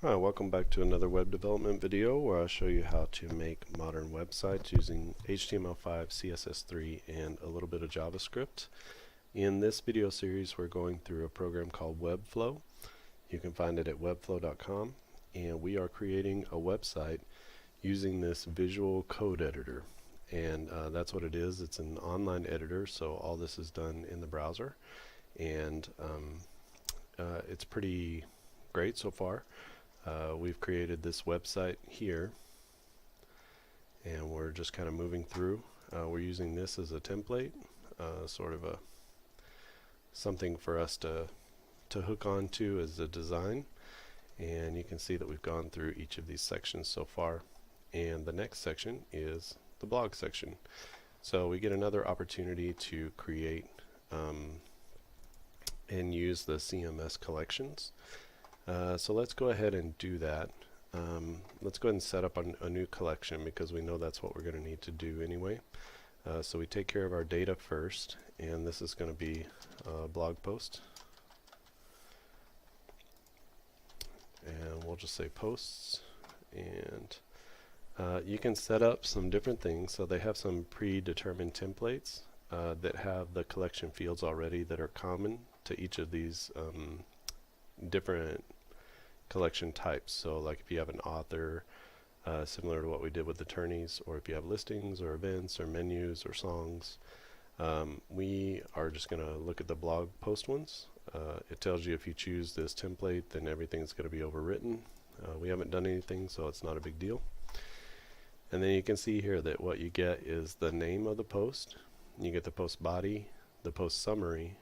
Hi, welcome back to another web development video where I'll show you how to make modern websites using HTML5, CSS3, and a little bit of JavaScript. In this video series, we're going through a program called Webflow. You can find it at webflow.com, and we are creating a website using this visual code editor. And that's what it is. It's an online editor, so all this is done in the browser, and it's pretty great so far. We've created this website here, and we're just kind of moving through. We're using this as a template, sort of something for us to hook onto as a design. And you can see that we've gone through each of these sections so far. And the next section is the blog section. So we get another opportunity to create and use the CMS collections. So let's go ahead and do that. Let's go ahead and set up a new collection because we know that's what we're going to need to do anyway. So we take care of our data first, and this is going to be a blog post. And we'll just say posts, and you can set up some different things. So they have some predetermined templates that have the collection fields already that are common to each of these different collection types. So like if you have an author, similar to what we did with attorneys, or if you have listings or events or menus or songs, we are just going to look at the blog post ones. It tells you if you choose this template, then everything's going to be overwritten. We haven't done anything, so it's not a big deal. And then you can see here that what you get is the name of the post. You get the post body, the post summary,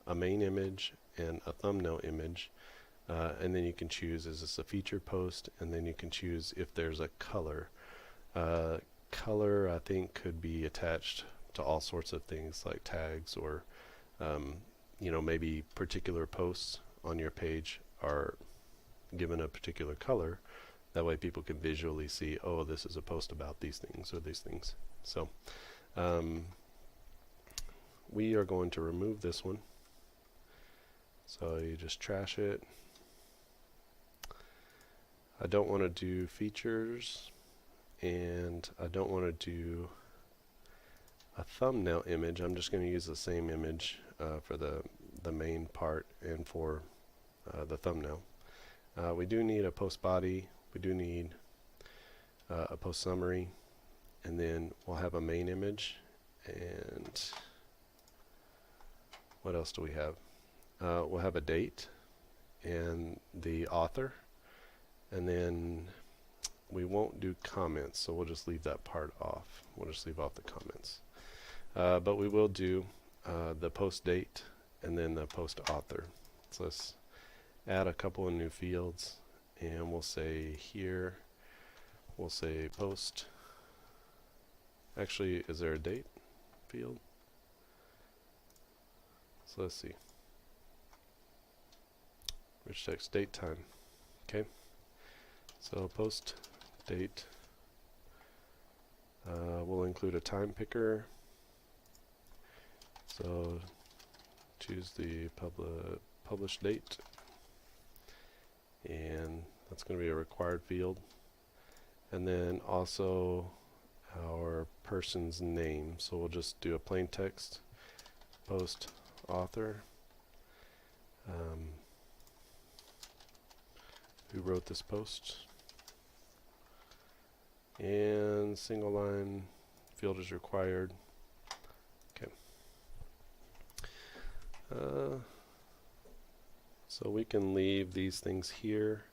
a main image, and a thumbnail image. And then you can choose, is this a featured post? And then you can choose if there's a color. Color, I think, could be attached to all sorts of things like tags, or maybe particular posts on your page are given a particular color. That way people can visually see, oh, this is a post about these things or these things. So we are going to remove this one. So you just trash it. I don't want to do features, and I don't want to do a thumbnail image. I'm just going to use the same image for the main part and for the thumbnail. We do need a post body, we do need a post summary, and then we'll have a main image. And what else do we have? We'll have a date and the author, and then we won't do comments, so we'll just leave that part off. We'll just leave off the comments. But we will do the post date and then the post author. So let's add a couple of new fields, and we'll say here, we'll say post. Actually, is there a date field? So let's see. Rich text date time. Okay. So post date. We'll include a time picker. So choose the published date, and that's going to be a required field. And then also our person's name. So we'll just do a plain text post author. Who wrote this post, and single line field is required. Okay. So we can leave these things here.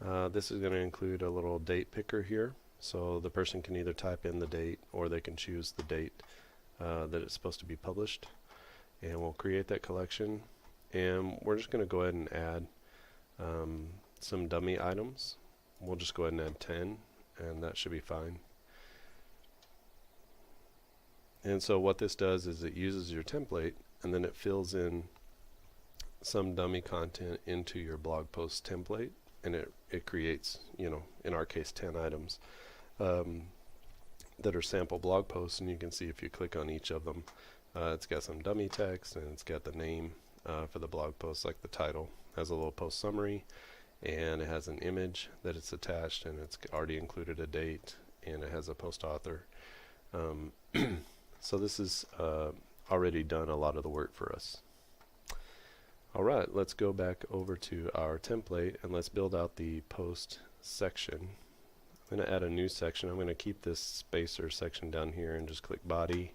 This is going to include a little date picker here, so the person can either type in the date or they can choose the date that it's supposed to be published. And we'll create that collection, and we're just going to go ahead and add some dummy items. We'll just go ahead and add 10, and that should be fine. And so what this does is it uses your template, and then it fills in some dummy content into your blog post template, and it creates, in our case, 10 items that are sample blog posts. And you can see if you click on each of them, it's got some dummy text, and it's got the name for the blog post, like the title, has a little post summary, and it has an image that it's attached, and it's already included a date, and it has a post author. So this is already done a lot of the work for us. Alright, let's go back over to our template and let's build out the post section. I'm going to add a new section. I'm going to keep this spacer section down here and just click body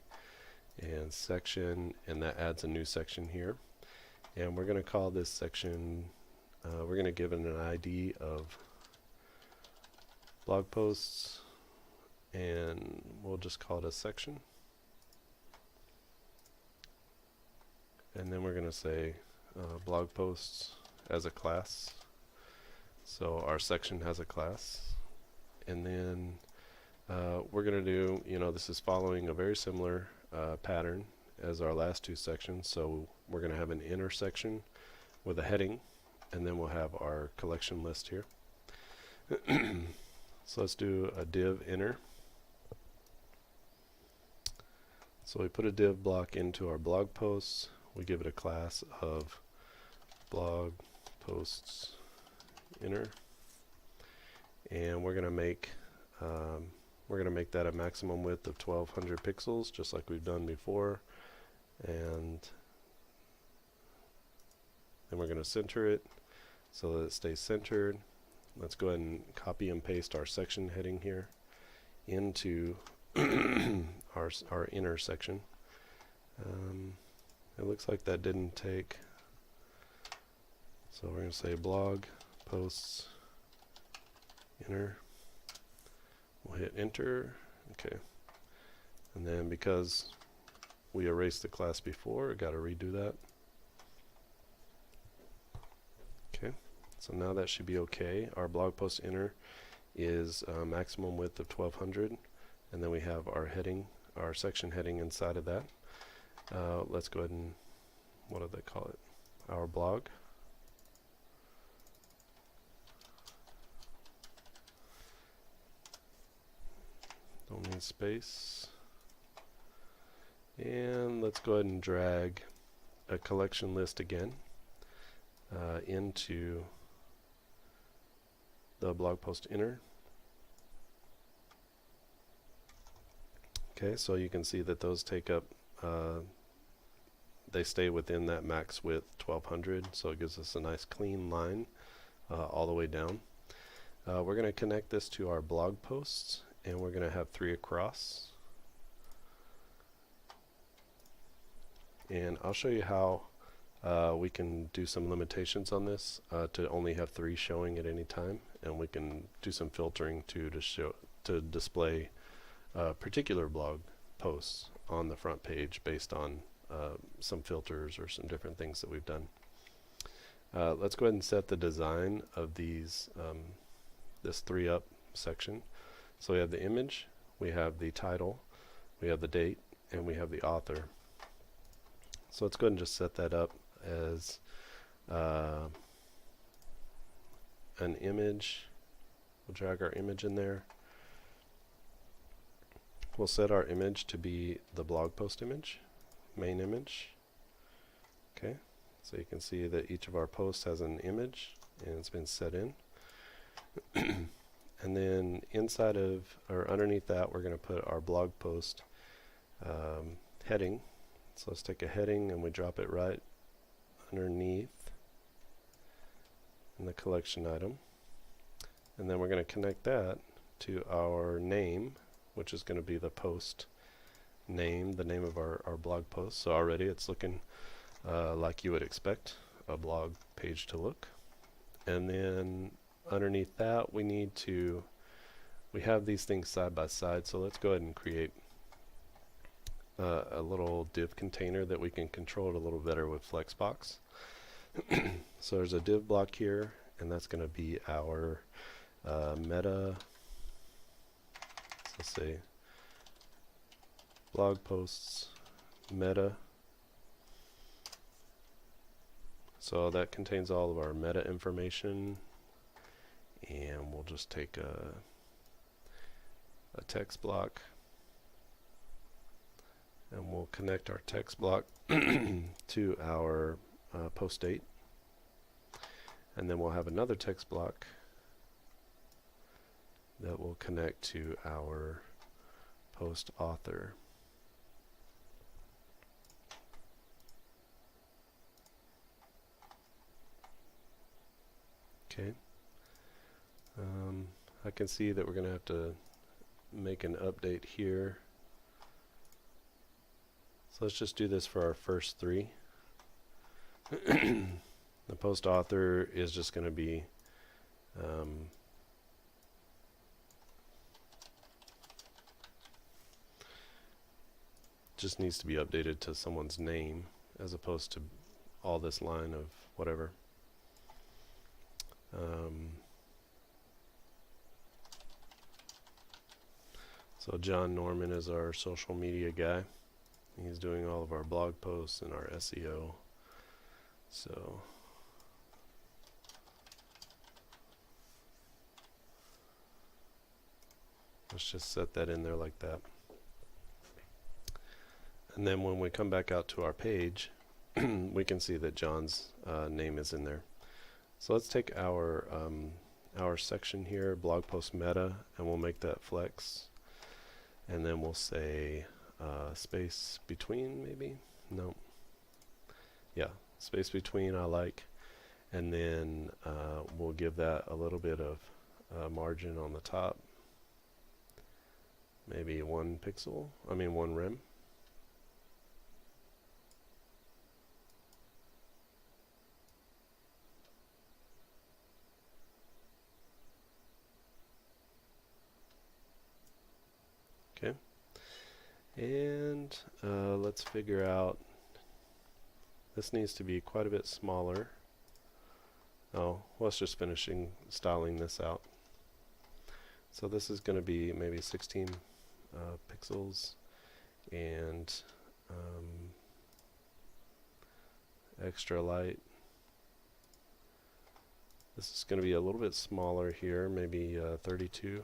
and section, and that adds a new section here. And we're going to call this section, we're going to give it an ID of blog posts, and we'll just call it a section. And then we're going to say blog posts as a class. So our section has a class. And then we're going to do, this is following a very similar pattern as our last two sections. So we're going to have an inner section with a heading, and then we'll have our collection list here. So let's do a div inner. So we put a div block into our blog posts. We give it a class of blog posts inner, and we're going to make that a maximum width of 1200 pixels, just like we've done before, and then we're going to center it so that it stays centered. Let's go ahead and copy and paste our section heading here into our inner section. It looks like that didn't take, so we're going to say blog posts inner. We'll hit enter. Okay, and then because we erased the class before, I got to redo that. Okay, so now that should be okay. Our blog post inner is maximum width of 1200, and then we have our heading, our section heading inside of that. Let's go ahead and, what do they call it? Our blog. Don't need space. And let's go ahead and drag a collection list again into the blog post inner. Okay, so you can see that those take up, they stay within that max width 1200, so it gives us a nice clean line all the way down. We're going to connect this to our blog posts, and we're going to have 3 across. And I'll show you how we can do some limitations on this to only have 3 showing at any time, and we can do some filtering to display particular blog posts on the front page based on some filters or some different things that we've done. Let's go ahead and set the design of these this 3-up section. So we have the image, we have the title, we have the date, and we have the author. So let's go ahead and just set that up as an image. We'll drag our image in there. We'll set our image to be the blog post image, main image. Okay, so you can see that each of our posts has an image, and it's been set in. And then inside of, or underneath that, we're going to put our blog post heading. So let's take a heading and we drop it right underneath in the collection item. And then we're going to connect that to our name, which is going to be the post name, the name of our blog post. So already it's looking like you would expect a blog page to look. And then underneath that, we have these things side by side, so let's go ahead and create a little div container that we can control it a little better with Flexbox. So there's a div block here, and that's going to be our meta, so let's say blog posts meta. So that contains all of our meta information, and we'll just take a text block, and we'll connect our text block to our post date. And then we'll have another text block that will connect to our post author. Okay. I can see that we're going to have to make an update here. So let's just do this for our first three. The post author is just going to be just needs to be updated to someone's name as opposed to all this line of whatever. So John Norman is our social media guy. He's doing all of our blog posts and our SEO. So let's just set that in there like that. And then when we come back out to our page, we can see that John's name is in there. So let's take our section here, blog post meta, and we'll make that flex. And then we'll say space between, maybe? No. Yeah, space between I like. And then we'll give that a little bit of margin on the top. Maybe 1 rem. Okay. And let's figure out, this needs to be quite a bit smaller. Oh, let's just styling this out. So this is going to be maybe 16 pixels and extra light. This is going to be a little bit smaller here, maybe 32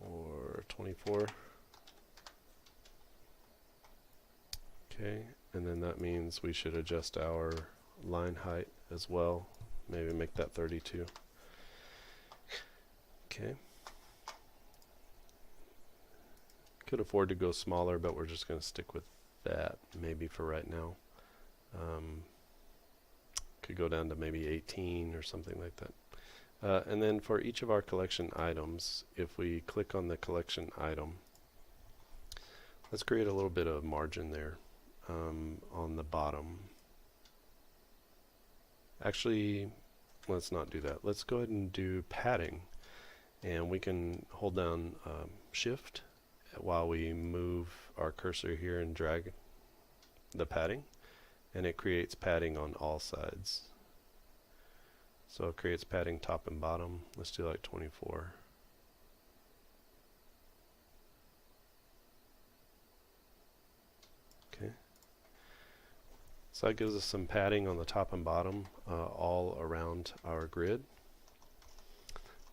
or 24. Okay, and then that means we should adjust our line height as well. Maybe make that 32. Okay. Could afford to go smaller, but we're just going to stick with that maybe for right now. Could go down to maybe 18 or something like that. And then for each of our collection items, if we click on the collection item, let's create a little bit of margin there on the bottom. Actually, let's not do that. Let's go ahead and do padding. And we can hold down Shift while we move our cursor here and drag the padding. And it creates padding on all sides. So it creates padding top and bottom. Let's do like 24. Okay. So that gives us some padding on the top and bottom all around our grid.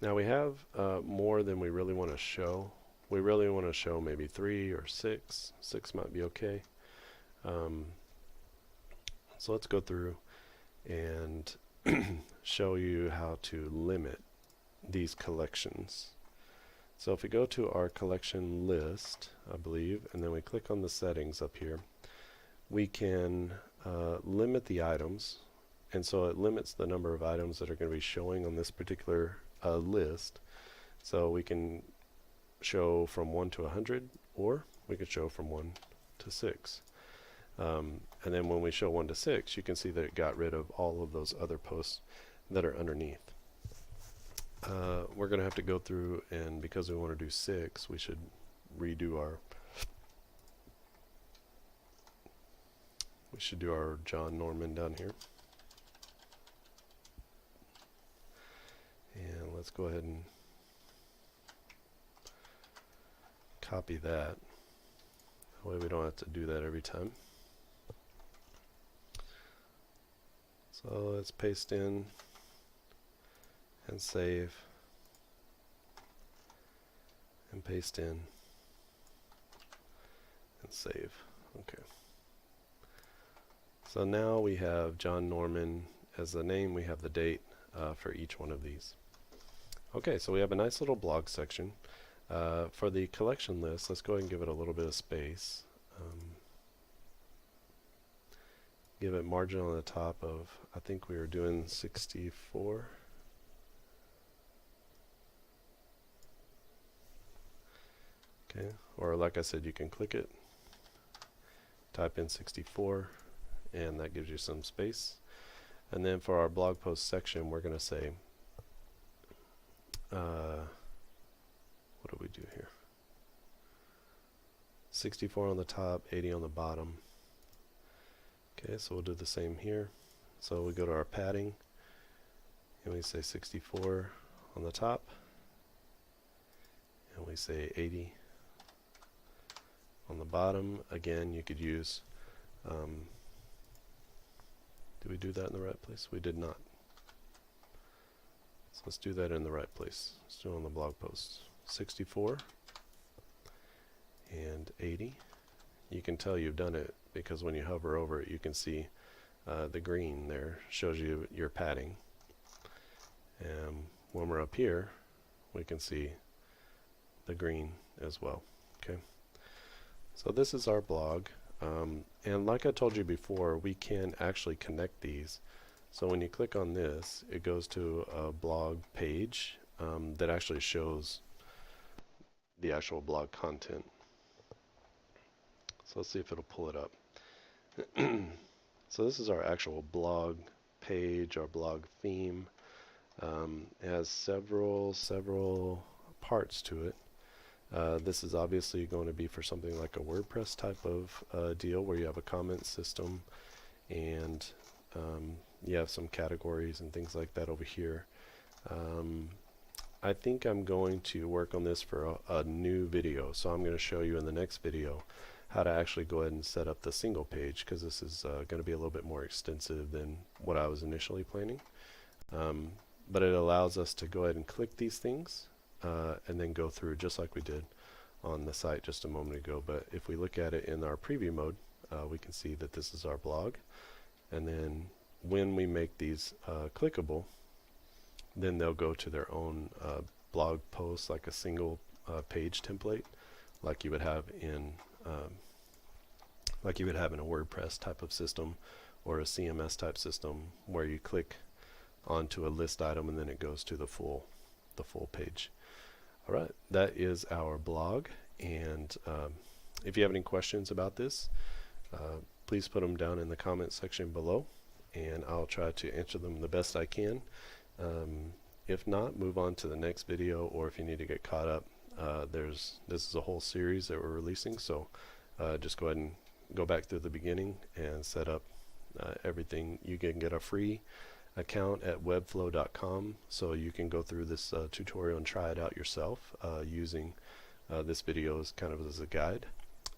Now we have more than we really want to show. We really want to show maybe 3 or 6. 6 might be okay. So let's go through and show you how to limit these collections. So if we go to our collection list, I believe, and then we click on the settings up here, we can limit the items. And so it limits the number of items that are going to be showing on this particular list. So we can show from 1 to 100, or we could show from 1 to 6. And then when we show 1 to 6, you can see that it got rid of all of those other posts that are underneath. We're going to have to go through, and because we want to do 6, we should redo our John Norman down here. And let's go ahead and copy that. That way we don't have to do that every time. So let's paste in and save and paste in and save. Okay. So now we have John Norman as the name, we have the date for each one of these. Okay, so we have a nice little blog section. For the collection list, let's go ahead and give it a little bit of space. Give it margin on the top of, I think we were doing 64. Okay, or like I said, you can click it, type in 64, and that gives you some space. And then for our blog post section, we're going to say, what do we do here? 64 on the top, 80 on the bottom. Okay, so we'll do the same here. So we go to our padding, and we say 64 on the top, and we say 80 on the bottom. Again, you could use, did we do that in the right place? We did not. So let's do that in the right place. Let's do it on the blog post. 64 and 80. You can tell you've done it because when you hover over it, you can see the green there shows you your padding. And when we're up here, we can see the green as well. Okay. So this is our blog. And like I told you before, we can actually connect these. So when you click on this, it goes to a blog page that actually shows the actual blog content. So let's see if it'll pull it up. So this is our actual blog page, our blog theme. It has several parts to it. This is obviously going to be for something like a WordPress type of deal where you have a comment system and you have some categories and things like that over here. I think I'm going to work on this for a new video, so I'm going to show you in the next video how to actually go ahead and set up the single page, because this is going to be a little bit more extensive than what I was initially planning. But it allows us to go ahead and click these things and then go through just like we did on the site just a moment ago. But if we look at it in our preview mode, we can see that this is our blog. And then when we make these clickable, then they'll go to their own blog post, like a single page template, like you would have in a WordPress type of system or a CMS type system, where you click onto a list item and then it goes to the full page. All right, that is our blog. And if you have any questions about this, please put them down in the comment section below, and I'll try to answer them the best I can. If not, move on to the next video, or if you need to get caught up, this is a whole series that we're releasing, so just go ahead and go back through the beginning and set up everything. You can get a free account at webflow.com, so you can go through this tutorial and try it out yourself using this video as kind of as a guide.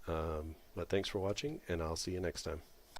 But thanks for watching, and I'll see you next time.